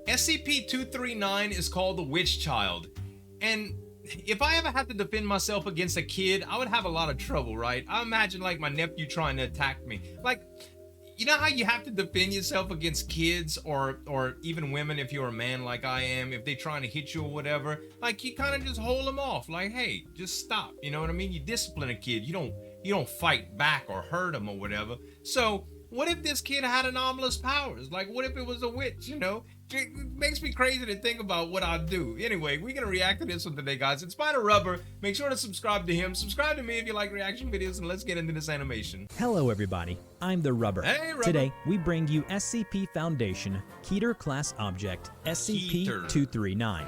SCP-239 is called the Witch Child. And if I ever had to defend myself against a kid, I would have a lot of trouble, right? I imagine like my nephew trying to attack me. Like, you know how you have to defend yourself against kids or even women if you're a man like I am, if they trying to hit you or whatever, like you kind of just hold them off, like, hey, just stop. You know what I mean? You discipline a kid. You don't fight back or hurt them or whatever. So what if this kid had anomalous powers? Like, what if it was a witch, you know? It makes me crazy to think about what I'd do. Anyway, we're going to react to this one today, guys. It's Spider Rubber. Make sure to subscribe to him. Subscribe to me if you like reaction videos, and let's get into this animation. Hello, everybody. I'm the Rubber. Hey, Rubber. Today, we bring you SCP Foundation Keter Class Object SCP-239.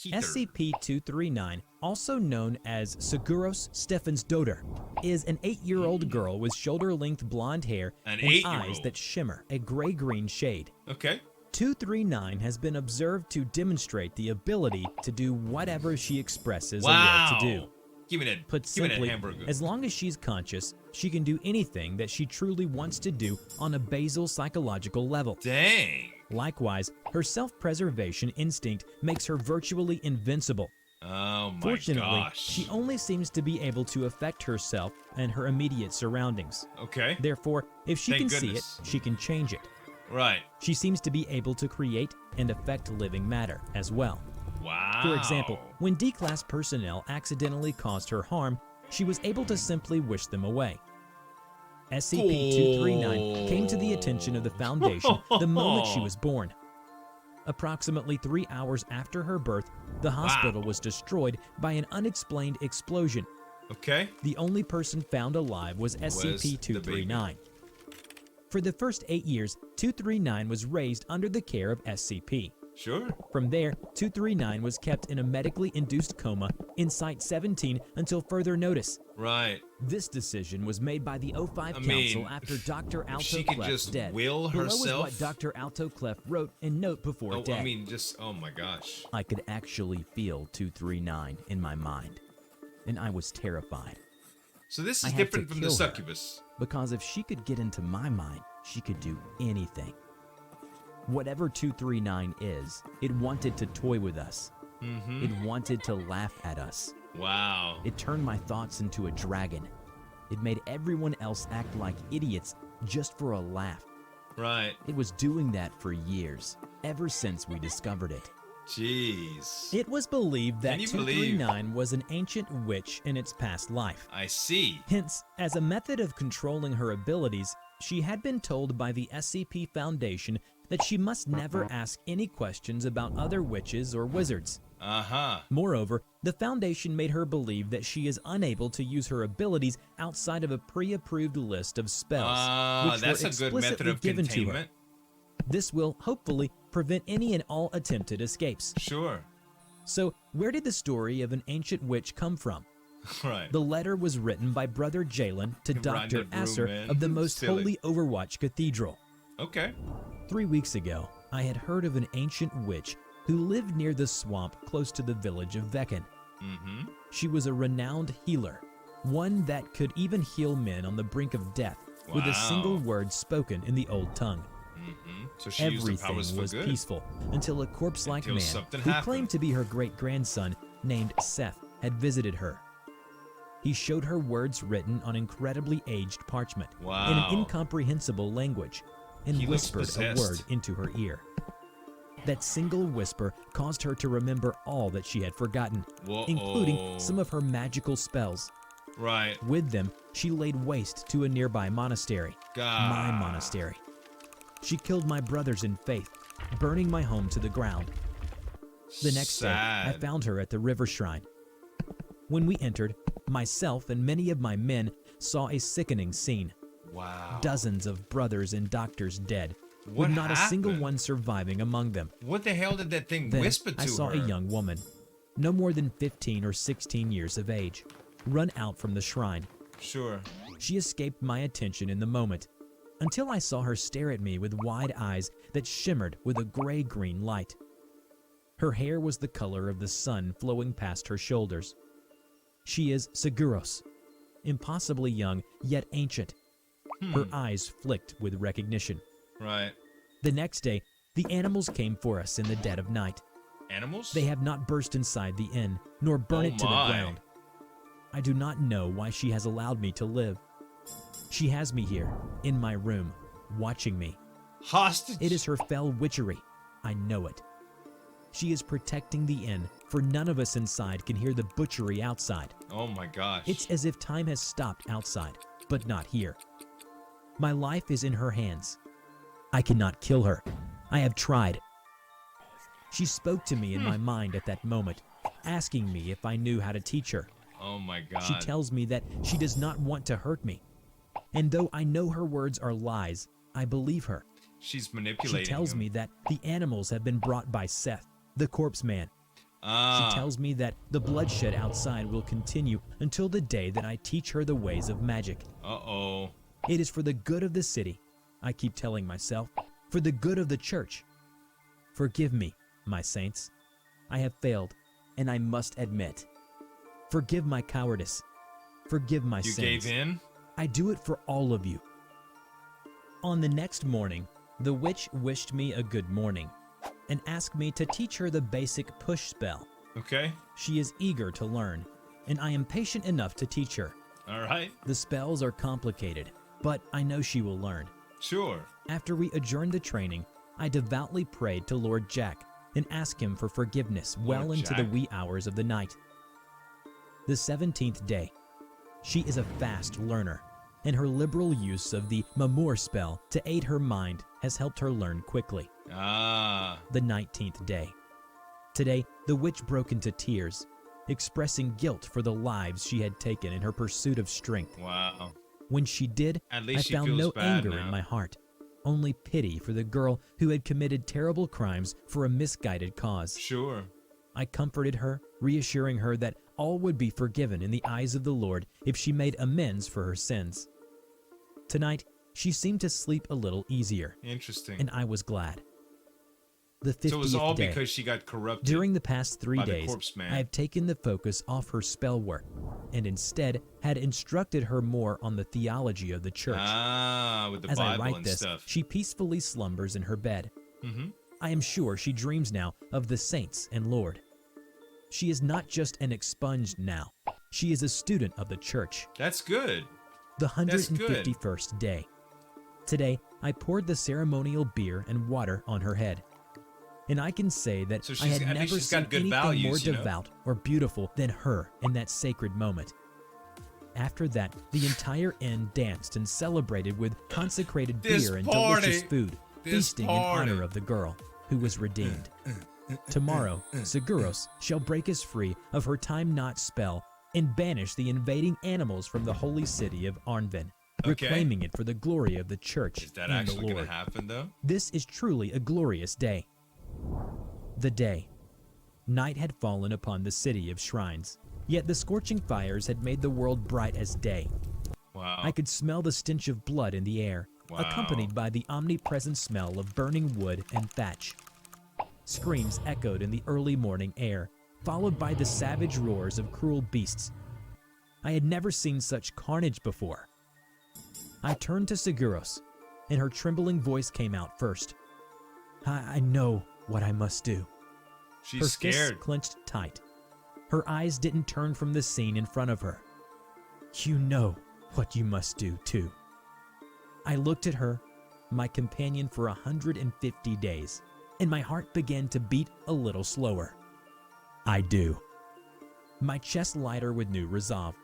SCP-239, also known as Seguros Stefan's daughter, is an 8-year-old girl with shoulder-length blonde hair and eyes that shimmer a gray-green shade. Okay. 239 has been observed to demonstrate the ability to do whatever she expresses a will to do. Give me that. Put simply, as long as she's conscious, she can do anything that she truly wants to do on a basal psychological level. Dang. Likewise, her self-preservation instinct makes her virtually invincible. Oh my Fortunately, gosh. she only seems to be able to affect herself and her immediate surroundings. Okay. Therefore, if she can see it, she can change it. Right. She seems to be able to create and affect living matter as well. Wow. For example, when D-Class personnel accidentally caused her harm, she was able to simply wish them away. SCP-239 came to the attention of the Foundation the moment she was born. Approximately 3 hours after her birth, the hospital was destroyed by an unexplained explosion. Okay. The only person found alive was SCP-239. For the first 8 years, 239 was raised under the care of SCP. Sure. From there, 239 was kept in a medically induced coma in Site-17 until further notice. Right. This decision was made by the O5 Council after Dr. Altoclef's death. Will herself. Below is what Dr. Altoclef wrote in note before death. Oh my gosh. I could actually feel 239 in my mind, and I was terrified. So this is different from the succubus. Because if she could get into my mind, she could do anything. Whatever 239 is, it wanted to toy with us. It wanted to laugh at us. Wow. It turned my thoughts into a dragon. It made everyone else act like idiots just for a laugh. Right. It was doing that for years, ever since we discovered it. Jeez. It was believed that 239 was an ancient witch in its past life. I see. Hence, as a method of controlling her abilities, she had been told by the SCP Foundation that she must never ask any questions about other witches or wizards. Moreover, the Foundation made her believe that she is unable to use her abilities outside of a pre-approved list of spells, which that's were a good method explicitly of given to her. containment. This will, hopefully, prevent any and all attempted escapes. Sure. So, where did the story of an ancient witch come from? Right. The letter was written by Brother Jalen to Dr. Asser of the Most Holy Overwatch Cathedral. Okay. 3 weeks ago, I had heard of an ancient witch who lived near the swamp close to the village of Vekan. She was a renowned healer, one that could even heal men on the brink of death with a single word spoken in the old tongue. So she Everything was peaceful until a corpse-like man who claimed to be her great-grandson named Seth had visited her. He showed her words written on incredibly aged parchment in an incomprehensible language and whispered a word into her ear. That single whisper caused her to remember all that she had forgotten, including some of her magical spells. Right. With them, she laid waste to a nearby monastery, my monastery. She killed my brothers in faith, burning my home to the ground. The next day, I found her at the river shrine. When we entered, myself and many of my men saw a sickening scene. Wow. Dozens of brothers and doctors dead, with not a single one surviving among them. What the hell did that thing whisper to her? I saw a young woman, no more than 15 or 16 years of age, run out from the shrine. Sure. She escaped my attention in the moment, until I saw her stare at me with wide eyes that shimmered with a gray-green light. Her hair was the color of the sun flowing past her shoulders. She is Seguros, impossibly young, yet ancient. Her eyes flicked with recognition. Right. The next day, The animals came for us in the dead of night. Animals? They have not burst inside the inn, nor burn it to the ground. I do not know why she has allowed me to live. She has me here, in my room, watching me. Hostage? It is her fell witchery. I know it. She is protecting the inn, for none of us inside can hear the butchery outside. Oh my gosh. It's as if time has stopped outside, but not here. My life is in her hands. I cannot kill her. I have tried. She spoke to me in my mind at that moment, asking me if I knew how to teach her. Oh my God. She tells me that she does not want to hurt me. And though I know her words are lies, I believe her. She's manipulating She tells me that the animals have been brought by Seth, the corpse man. She tells me that the bloodshed outside will continue until the day that I teach her the ways of magic. Uh-oh. It is for the good of the city, I keep telling myself, for the good of the church. Forgive me, my saints. I have failed, and I must admit. Forgive my cowardice. Forgive my sins. You gave in? I do it for all of you. On the next morning, the witch wished me a good morning and asked me to teach her the basic push spell. Okay. She is eager to learn, and I am patient enough to teach her. All right. The spells are complicated, but I know she will learn. Sure. After we adjourned the training, I devoutly prayed to Lord Jack and asked him for forgiveness well into the wee hours of the night. The 17th day. She is a fast learner, and her liberal use of the Mamour spell to aid her mind has helped her learn quickly. The 19th day. Today, the witch broke into tears, expressing guilt for the lives she had taken in her pursuit of strength. Wow. When she did, At least I found no anger now. in my heart, only pity for the girl who had committed terrible crimes for a misguided cause. Sure. I comforted her, reassuring her that all would be forgiven in the eyes of the Lord if she made amends for her sins. Tonight, she seemed to sleep a little easier. Interesting. And I was glad. The 50th so it was all day. because she got corrupted. During the past 3 days, I have taken the focus off her spell work and instead had instructed her more on the theology of the church. With the As Bible I write and this, stuff. she peacefully slumbers in her bed. I am sure she dreams now of the saints and Lord. She is not just an expunged now. She is a student of the church. That's good. The 151st day. Today, I poured the ceremonial beer and water on her head. And I can say that So I had at least never she's seen got good anything values, more you know? devout or beautiful than her in that sacred moment. After that, the entire inn danced and celebrated with consecrated beer and delicious food, feasting in honor of the girl who was redeemed. Tomorrow, Seguros shall break us free of her time-not spell and banish the invading animals from the holy city of Arnvin, reclaiming it for the glory of the church Is that and actually the going Lord. to happen, though? This is truly a glorious day. The day. Night had fallen upon the city of shrines, yet the scorching fires had made the world bright as day. Wow. I could smell the stench of blood in the air, accompanied by the omnipresent smell of burning wood and thatch. Screams echoed in the early morning air, followed by the savage roars of cruel beasts. I had never seen such carnage before. I turned to Seguros, and her trembling voice came out first. I know what I must do. She's Her scared. fists clenched tight. Her eyes didn't turn from the scene in front of her. You know what you must do, too. I looked at her, my companion for 150 days, and my heart began to beat a little slower. I do. My chest lighter with new resolve.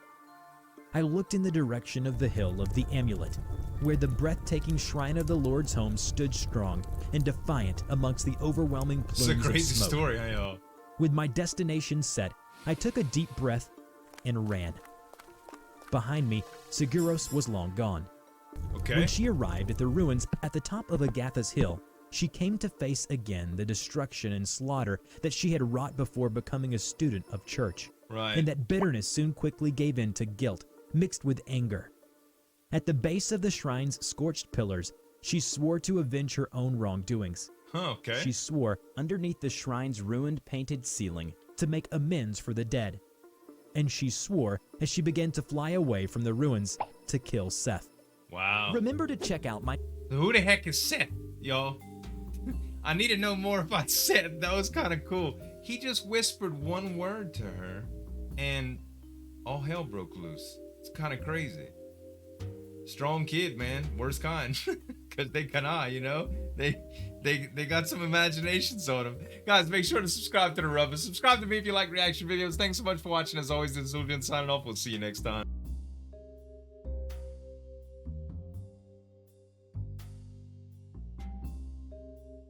I looked in the direction of the hill of the amulet, where the breathtaking shrine of the Lord's home stood strong and defiant amongst the overwhelming plumes It's a of crazy smoke. story, I know. With my destination set, I took a deep breath and ran. Behind me, Seguros was long gone. Okay. When she arrived at the ruins at the top of Agatha's hill, she came to face again the destruction and slaughter that she had wrought before becoming a student of church. Right. And that bitterness soon quickly gave in to guilt, mixed with anger. At the base of the shrine's scorched pillars, she swore to avenge her own wrongdoings. Okay. She swore underneath the shrine's ruined painted ceiling to make amends for the dead. And she swore as she began to fly away from the ruins to kill Seth. Wow. Remember to check out my... Who the heck is Seth, yo? I need to know more about Seth. That was kind of cool. He just whispered one word to her and all hell broke loose. It's kind of crazy. Strong kid, man. Worst kind. Because they can, you know? They got some imaginations on them. Guys, make sure to subscribe to the Rubber. Subscribe to me if you like reaction videos. Thanks so much for watching. As always, this is Zueljin signing off. We'll see you next time.